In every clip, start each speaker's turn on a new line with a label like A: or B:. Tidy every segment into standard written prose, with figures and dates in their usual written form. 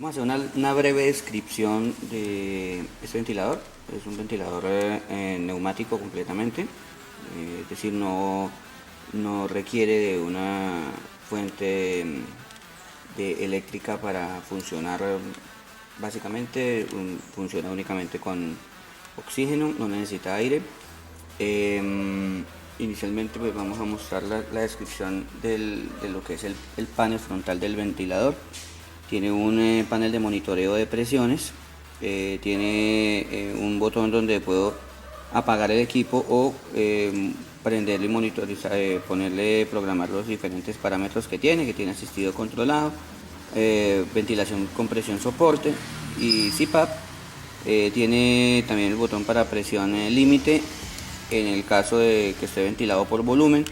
A: Vamos a hacer una breve descripción de este ventilador. Es un ventilador neumático completamente, es decir, no requiere de una fuente de eléctrica para funcionar. Básicamente funciona únicamente con oxígeno, no necesita aire. Inicialmente pues vamos a mostrar la descripción de lo que es el panel frontal del ventilador. Tiene un panel de monitoreo de presiones, tiene un botón donde puedo apagar el equipo o prenderle y monitorizar, programar los diferentes parámetros que tiene asistido controlado, ventilación con presión soporte y CPAP. Tiene también el botón para presión límite en el caso de que esté ventilado por volumen,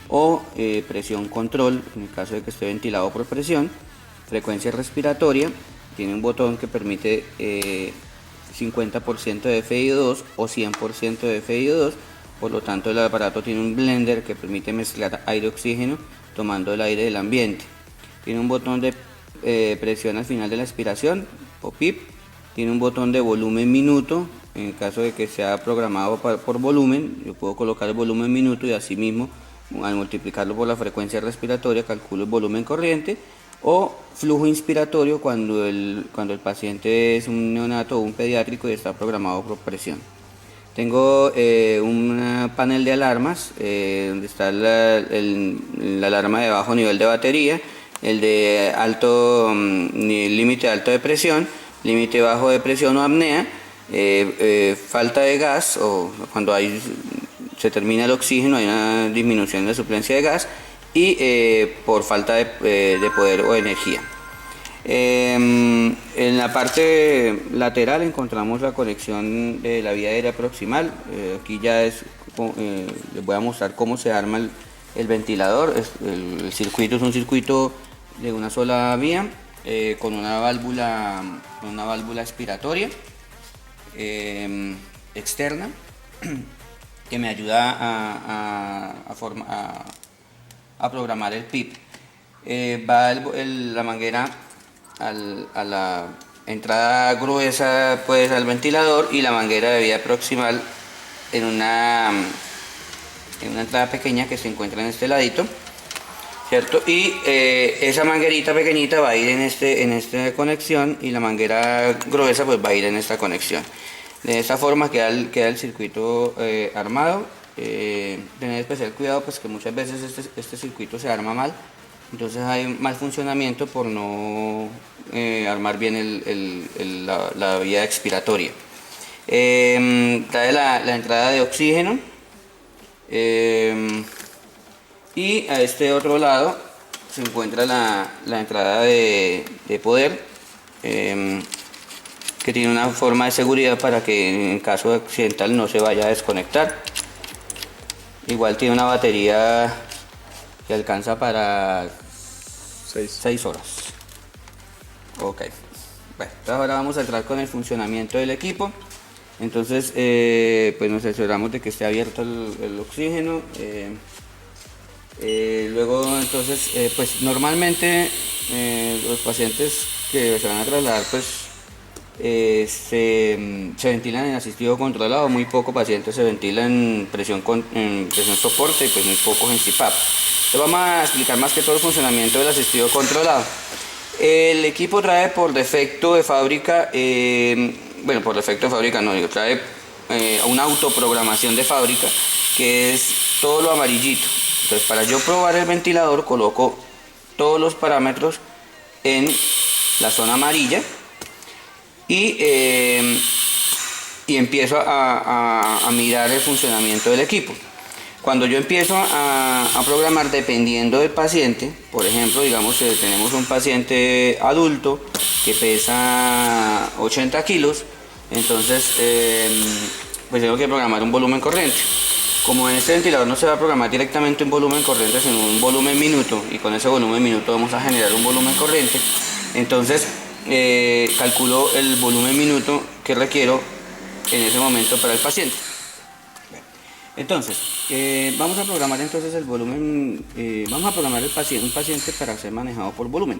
A: o presión control en el caso de que esté ventilado por presión. Frecuencia respiratoria, tiene un botón que permite 50% de FiO2 o 100% de FiO2, por lo tanto el aparato tiene un blender que permite mezclar aire y oxígeno tomando el aire del ambiente. Tiene un botón de presión al final de la expiración o PIP, tiene un botón de volumen minuto. En el caso de que sea programado por volumen, yo puedo colocar el volumen minuto y así mismo al multiplicarlo por la frecuencia respiratoria calculo el volumen corriente, o flujo inspiratorio cuando el paciente es un neonato o un pediátrico y está programado por presión. Tengo un panel de alarmas donde está la alarma de bajo nivel de batería, el de alto límite alto de presión, límite bajo de presión o apnea, falta de gas, o cuando se termina el oxígeno hay una disminución de la suplencia de gas, y por falta de poder o energía. En la parte lateral encontramos la conexión de la vía aérea proximal. Aquí ya les voy a mostrar cómo se arma el ventilador. El circuito es un circuito de una sola vía, con una válvula expiratoria externa que me ayuda a programar el PIP. Va la manguera a la entrada gruesa pues al ventilador, y la manguera de vía proximal en una entrada pequeña que se encuentra en este ladito, ¿cierto? Y esa manguerita pequeñita va a ir en esta conexión, y la manguera gruesa pues va a ir en esta conexión. De esta forma queda el circuito armado. Tener especial cuidado pues que muchas veces este circuito se arma mal, entonces hay mal funcionamiento por no armar bien la vía expiratoria. Trae la entrada de oxígeno, y a este otro lado se encuentra la entrada de poder, que tiene una forma de seguridad para que en caso accidental no se vaya a desconectar. Igual tiene una batería que alcanza para 6 horas. Ok. Bueno, ahora vamos a entrar con el funcionamiento del equipo. Entonces, pues nos aseguramos de que esté abierto el oxígeno. Luego, entonces, pues normalmente los pacientes que se van a trasladar, pues se ventilan en asistido controlado. Muy pocos pacientes se ventilan en presión soporte, y pues muy pocos en CPAP. Entonces vamos a explicar más que todo el funcionamiento del asistido controlado. El equipo trae por defecto de fábrica, por defecto de fábrica no, trae una autoprogramación de fábrica, que es todo lo amarillito. Entonces, para yo probar el ventilador coloco todos los parámetros en la zona amarilla, y empiezo a mirar el funcionamiento del equipo. Cuando yo empiezo a programar, dependiendo del paciente, por ejemplo, digamos que tenemos un paciente adulto que pesa 80 kilos, entonces pues tengo que programar un volumen corriente. Como en este ventilador no se va a programar directamente un volumen corriente, sino un volumen minuto, y con ese volumen minuto vamos a generar un volumen corriente, entonces calculo el volumen minuto que requiero en ese momento para el paciente. Entonces, vamos a programar entonces el volumen, vamos a programar un paciente para ser manejado por volumen.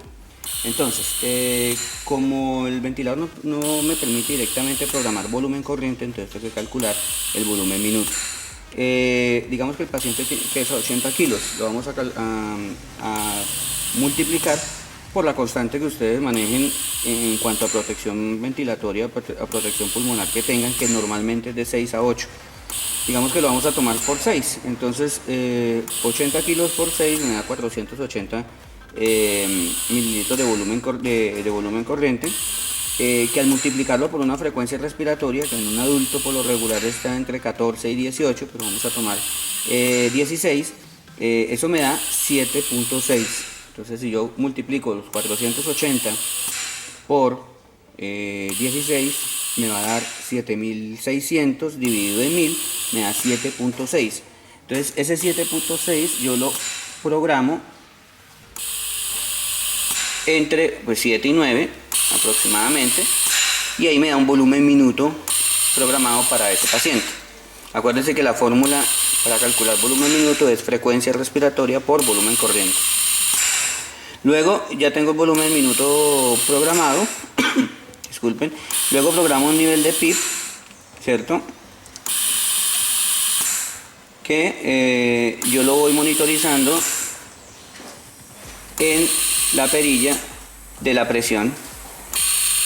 A: Entonces, como el ventilador no me permite directamente programar volumen corriente, entonces tengo que calcular el volumen minuto. Digamos que el paciente pesa 80 kilos, lo vamos a multiplicar por la constante que ustedes manejen en cuanto a protección ventilatoria, a protección pulmonar que tengan, que normalmente es de 6 a 8. Digamos que lo vamos a tomar por 6, entonces 80 kilos por 6 me da 480 mililitros de volumen corriente, que al multiplicarlo por una frecuencia respiratoria, que en un adulto por lo regular está entre 14 y 18, pero vamos a tomar 16, eso me da 7.6. Entonces si yo multiplico los 480 por 16, me va a dar 7600 dividido en 1000, me da 7.6. Entonces ese 7.6 yo lo programo entre 7 y 9 aproximadamente, y ahí me da un volumen minuto programado para ese paciente. Acuérdense que la fórmula para calcular volumen minuto es frecuencia respiratoria por volumen corriente. Luego ya tengo el volumen minuto programado, disculpen, luego programo un nivel de PIB, ¿cierto? Que yo lo voy monitorizando en la perilla de la presión.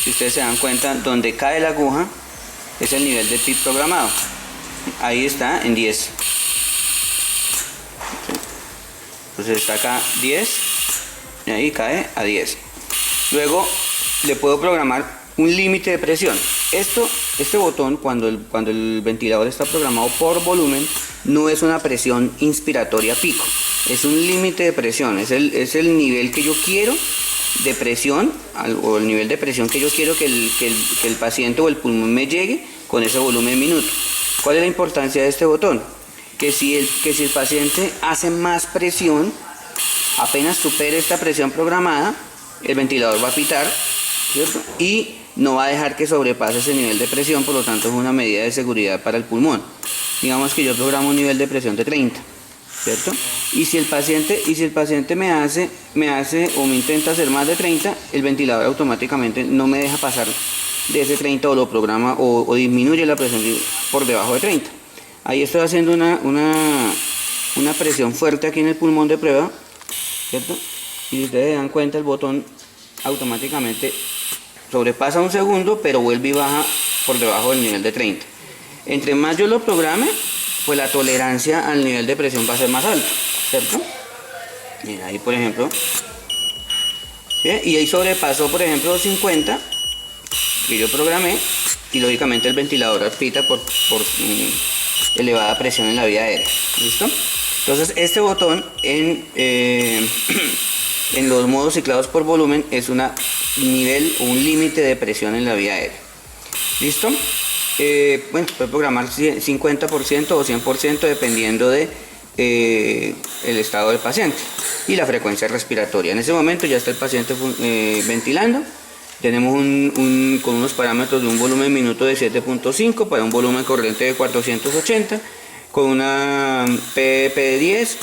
A: Si ustedes se dan cuenta, donde cae la aguja es el nivel de PIB programado. Ahí está en 10. Entonces está acá 10 y ahí cae a 10. Luego le puedo programar un límite de presión. Este botón, cuando el ventilador está programado por volumen, no es una presión inspiratoria pico, es un límite de presión, es el nivel que yo quiero de presión, o el nivel de presión que yo quiero que el paciente o el pulmón me llegue con ese volumen minuto. ¿Cuál es la importancia de este botón? Que si el paciente hace más presión, apenas supere esta presión programada, el ventilador va a pitar, ¿cierto? Y no va a dejar que sobrepase ese nivel de presión, por lo tanto es una medida de seguridad para el pulmón. Digamos que yo programo un nivel de presión de 30, ¿cierto? Y si el paciente me hace o me intenta hacer más de 30, el ventilador automáticamente no me deja pasar de ese 30, o lo programa o disminuye la presión por debajo de 30. Ahí estoy haciendo una presión fuerte aquí en el pulmón de prueba, ¿cierto? Y si ustedes se dan cuenta, el botón automáticamente sobrepasa un segundo, pero vuelve y baja por debajo del nivel de 30. Entre más yo lo programe, pues la tolerancia al nivel de presión va a ser más alta, ¿cierto? Mira, ahí por ejemplo, ¿sí? Y ahí sobrepasó por ejemplo 50 que yo programé, y lógicamente el ventilador pita por elevada presión en la vía aérea. ¿Listo? Entonces este botón en los modos ciclados por volumen es un límite de presión en la vía aérea. ¿Listo? Bueno, puede programar 50% o 100% dependiendo de el estado del paciente y la frecuencia respiratoria. En ese momento ya está el paciente ventilando. Tenemos con unos parámetros de un volumen minuto de 7.5 para un volumen corriente de 480, con una PEP de 10,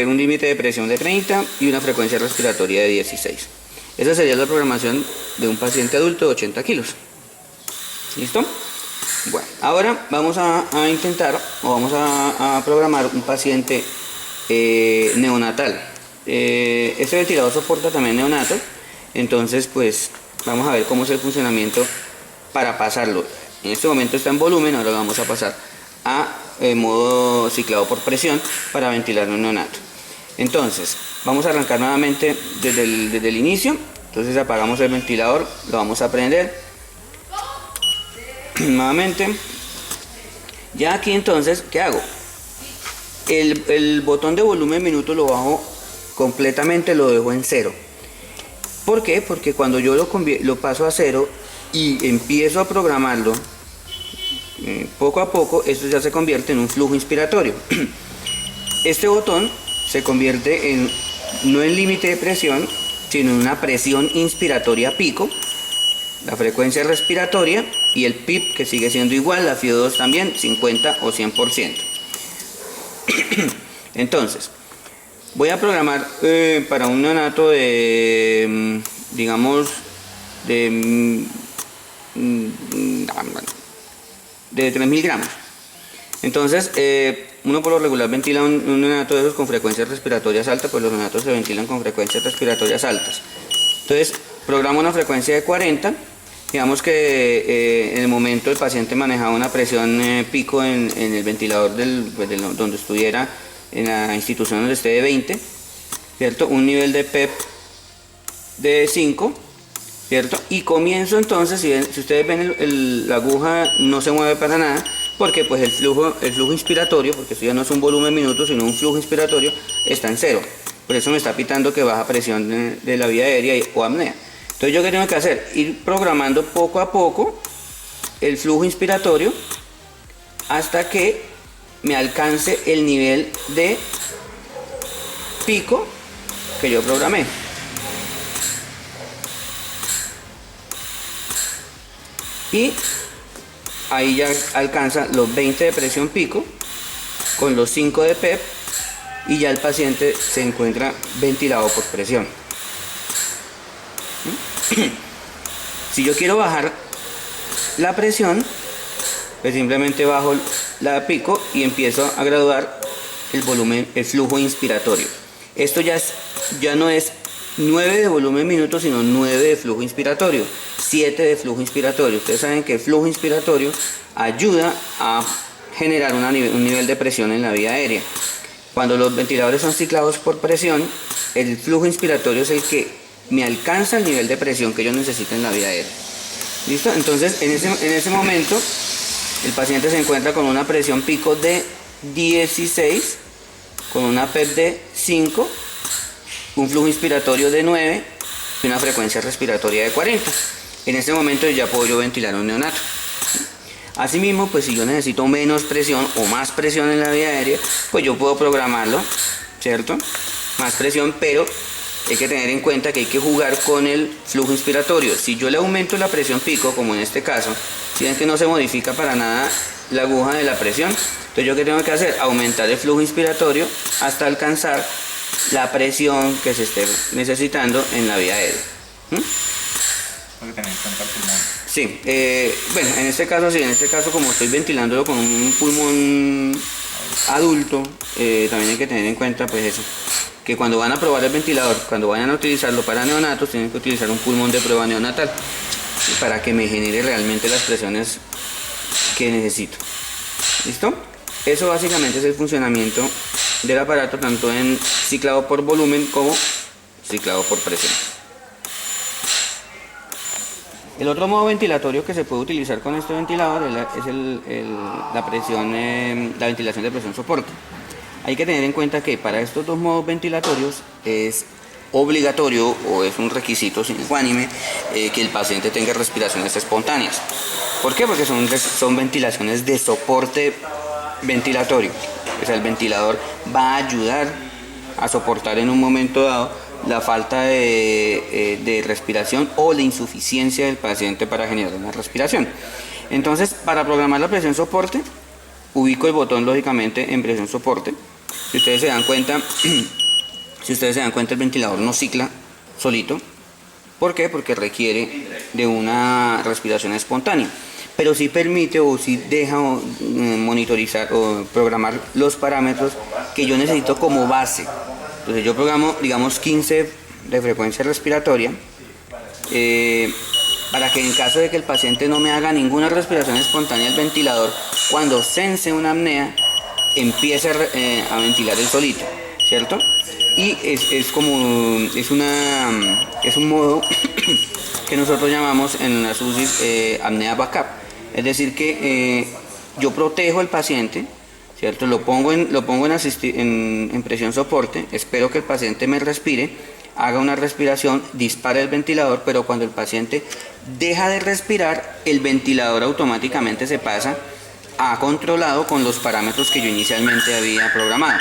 A: un límite de presión de 30 y una frecuencia respiratoria de 16. Esa sería la programación de un paciente adulto de 80 kilos. ¿Listo? Bueno, ahora vamos a intentar, o vamos a programar un paciente neonatal. Este ventilador soporta también neonatos. Entonces pues vamos a ver cómo es el funcionamiento para pasarlo. En este momento está en volumen, ahora lo vamos a pasar a modo ciclado por presión para ventilar un neonato. Entonces vamos a arrancar nuevamente desde el inicio. Entonces apagamos el ventilador, lo vamos a prender nuevamente. Ya aquí entonces, ¿qué hago? El botón de volumen minuto lo bajo completamente, lo dejo en 0. ¿Por qué? Porque cuando yo lo paso a 0 y empiezo a programarlo poco a poco, esto ya se convierte en un flujo inspiratorio. Este botón se convierte no en límite de presión, sino en una presión inspiratoria pico, la frecuencia respiratoria y el PIB, que sigue siendo igual, la FiO2 también, 50 o 100%. Entonces, Voy a programar para un neonato de, digamos, de, de 3.000 gramos. Entonces, uno por lo regular ventila un neonato de esos con frecuencias respiratorias altas, pues los neonatos se ventilan con frecuencias respiratorias altas. Entonces, programo una frecuencia de 40. Digamos que en el momento el paciente manejaba una presión pico en el ventilador donde estuviera, en la institución donde esté, de 20, ¿cierto? Un nivel de PEP de 5, ¿cierto? Y comienzo entonces, si ustedes ven la aguja no se mueve para nada, porque pues el flujo inspiratorio, porque esto ya no es un volumen minuto, sino un flujo inspiratorio, está en 0. Por eso me está pitando que baja presión de la vía aérea o apnea. Entonces, ¿yo qué tengo que hacer? Ir programando poco a poco el flujo inspiratorio hasta que me alcance el nivel de pico que yo programé. Y ahí ya alcanza los 20 de presión pico con los 5 de PEP y ya el paciente se encuentra ventilado por presión. Si yo quiero bajar la presión, pues simplemente bajo la pico y empiezo a graduar el volumen, el flujo inspiratorio. Esto ya no es 9 de volumen minuto, sino 9 de flujo inspiratorio, 7 de flujo inspiratorio. Ustedes saben que el flujo inspiratorio ayuda a generar un nivel de presión en la vía aérea. Cuando los ventiladores son ciclados por presión, el flujo inspiratorio es el que me alcanza el nivel de presión que yo necesito en la vía aérea. ¿Listo? Entonces, en ese momento, el paciente se encuentra con una presión pico de 16, con una PEP de 5, un flujo inspiratorio de 9 y una frecuencia respiratoria de 40. En este momento ya puedo yo ventilar un neonato. Asimismo, pues si yo necesito menos presión o más presión en la vía aérea, pues yo puedo programarlo, ¿cierto? Más presión, pero hay que tener en cuenta que hay que jugar con el flujo inspiratorio. Si yo le aumento la presión pico, como en este caso, si ven que no se modifica para nada la aguja de la presión, entonces yo qué tengo que hacer, aumentar el flujo inspiratorio hasta alcanzar la presión que se esté necesitando en la vía aérea.
B: Porque tener en cuenta el pulmón.
A: Sí, bueno, en este caso sí, en este caso como estoy ventilándolo con un pulmón adulto, también hay que tener en cuenta pues eso, que cuando van a probar el ventilador, cuando vayan a utilizarlo para neonatos, tienen que utilizar un pulmón de prueba neonatal para que me genere realmente las presiones que necesito. ¿Listo? Eso básicamente es el funcionamiento del aparato, tanto en ciclado por volumen como ciclado por presión. El otro modo ventilatorio que se puede utilizar con este ventilador es la ventilación de presión soporte. Hay que tener en cuenta que para estos dos modos ventilatorios es obligatorio o es un requisito sine qua non que el paciente tenga respiraciones espontáneas. ¿Por qué? Porque son ventilaciones de soporte ventilatorio. O sea, el ventilador va a ayudar a soportar en un momento dado la falta de respiración o la insuficiencia del paciente para generar una respiración. Entonces, para programar la presión soporte, ubico el botón lógicamente en presión soporte. Si ustedes se dan cuenta, el ventilador no cicla solito. ¿Por qué? Porque requiere de una respiración espontánea. Pero sí permite o sí deja monitorizar o programar los parámetros que yo necesito como base. Entonces yo programo, digamos, 15 de frecuencia respiratoria para que en caso de que el paciente no me haga ninguna respiración espontánea, el ventilador, cuando sense una apnea, empiece a ventilar el solito, ¿cierto? Y es un modo que nosotros llamamos en las UCI apnea backup. Es decir que yo protejo al paciente, ¿cierto? Lo pongo en presión soporte, espero que el paciente me respire, haga una respiración, dispare el ventilador, pero cuando el paciente deja de respirar, el ventilador automáticamente se pasa a controlado con los parámetros que yo inicialmente había programado.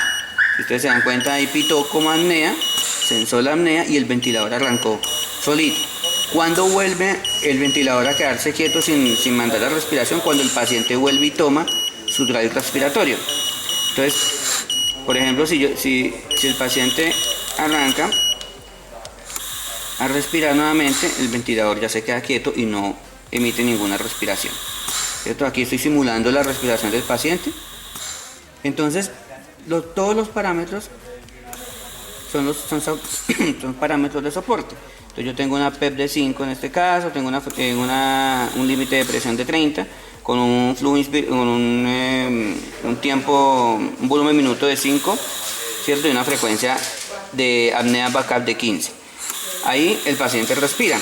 A: Si ustedes se dan cuenta, ahí pitó como apnea, sensó la apnea y el ventilador arrancó solito. Cuando vuelve el ventilador a quedarse quieto sin mandar la respiración, cuando el paciente vuelve y toma su drive respiratorio. Entonces, Por ejemplo, si el paciente arranca a respirar nuevamente, el ventilador ya se queda quieto y no emite ninguna respiración, ¿cierto? Aquí estoy simulando la respiración del paciente. Entonces, todos los parámetros son parámetros de soporte. Entonces yo tengo una PEP de 5 en este caso, tengo un límite de presión de 30, con un volumen minuto de 5, ¿cierto? Y una frecuencia de apnea backup de 15. Ahí el paciente respira.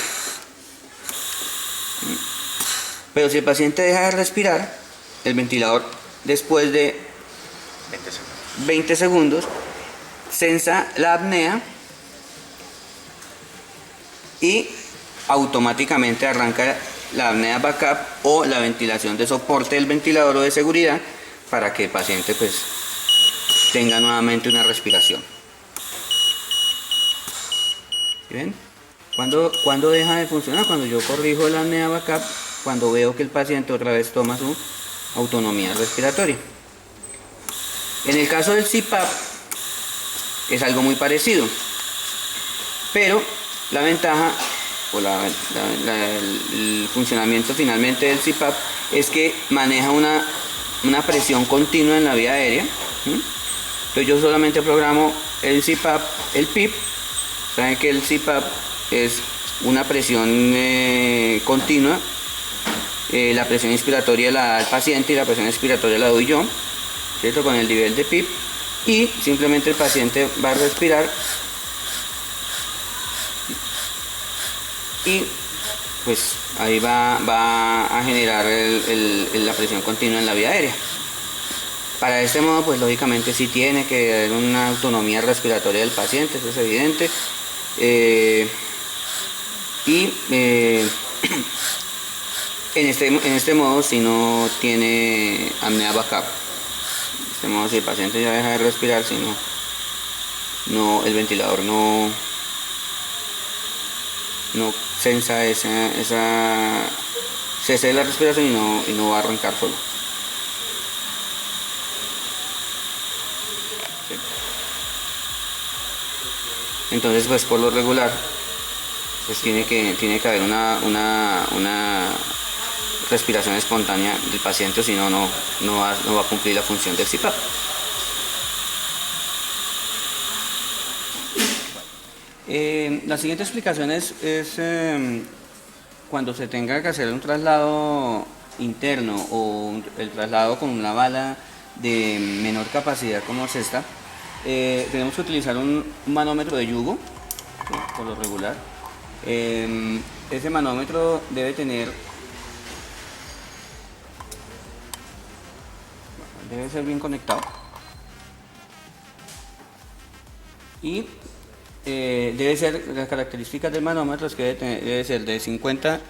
A: Pero si el paciente deja de respirar, el ventilador después de 20 segundos sensa la apnea y automáticamente arranca la apnea backup o la ventilación de soporte del ventilador o de seguridad para que el paciente pues tenga nuevamente una respiración. ¿Ven? ¿Cuándo deja de funcionar? Cuando yo corrijo la apnea backup, cuando veo que el paciente otra vez toma su autonomía respiratoria. En el caso del CPAP es algo muy parecido, pero la ventaja o el funcionamiento finalmente del CPAP es que maneja una presión continua en la vía aérea. Entonces yo solamente programo el CPAP, el PIP. Saben que el CPAP es una presión continua. La presión inspiratoria la da el paciente y la presión expiratoria la doy yo, ¿cierto? Con el nivel de PIP, y simplemente el paciente va a respirar y pues ahí va a generar la presión continua en la vía aérea. Para este modo, pues lógicamente sí tiene que haber una autonomía respiratoria del paciente, eso es evidente. En este modo, si no tiene apnea backup, en este modo, si el paciente ya deja de respirar, si no, el ventilador no sensa esa cese de la respiración y no va a arrancar solo. Entonces, pues por lo regular, pues tiene que haber una respiración espontánea del paciente, si no va a cumplir la función del CPAP. La siguiente explicación es cuando se tenga que hacer un traslado interno o el traslado con una bala de menor capacidad como es esta. Tenemos que utilizar un manómetro de yugo, ¿sí? Por lo regular. Ese manómetro debe ser bien conectado y las características del manómetro es que debe ser de 50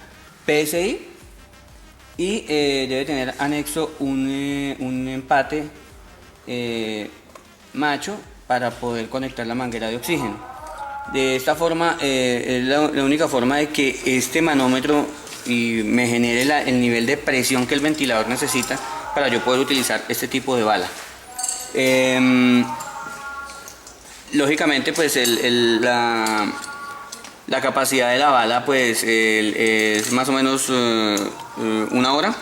A: PSI y debe tener anexo un empate macho para poder conectar la manguera de oxígeno. De esta forma es la única forma de que este manómetro me genere el nivel de presión que el ventilador necesita para yo poder utilizar este tipo de bala. Lógicamente pues la capacidad de la bala pues es más o menos una hora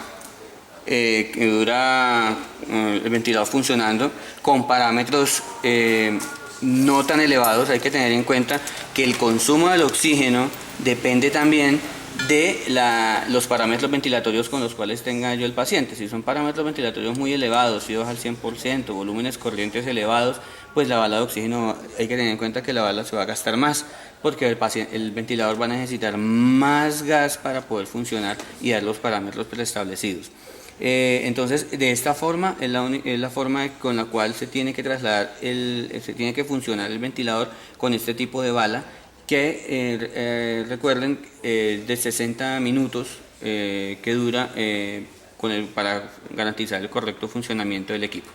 A: que dura el ventilador funcionando con parámetros no tan elevados. Hay que tener en cuenta que el consumo del oxígeno depende también de los parámetros ventilatorios con los cuales tenga yo el paciente. Si son parámetros ventilatorios muy elevados, IO al 100%, volúmenes corrientes elevados, pues la bala de oxígeno hay que tener en cuenta que la bala se va a gastar más, porque el ventilador va a necesitar más gas para poder funcionar y dar los parámetros preestablecidos. Entonces, de esta forma es la forma con la cual se tiene que se tiene que funcionar el ventilador con este tipo de bala, que recuerden de 60 minutos que dura para garantizar el correcto funcionamiento del equipo.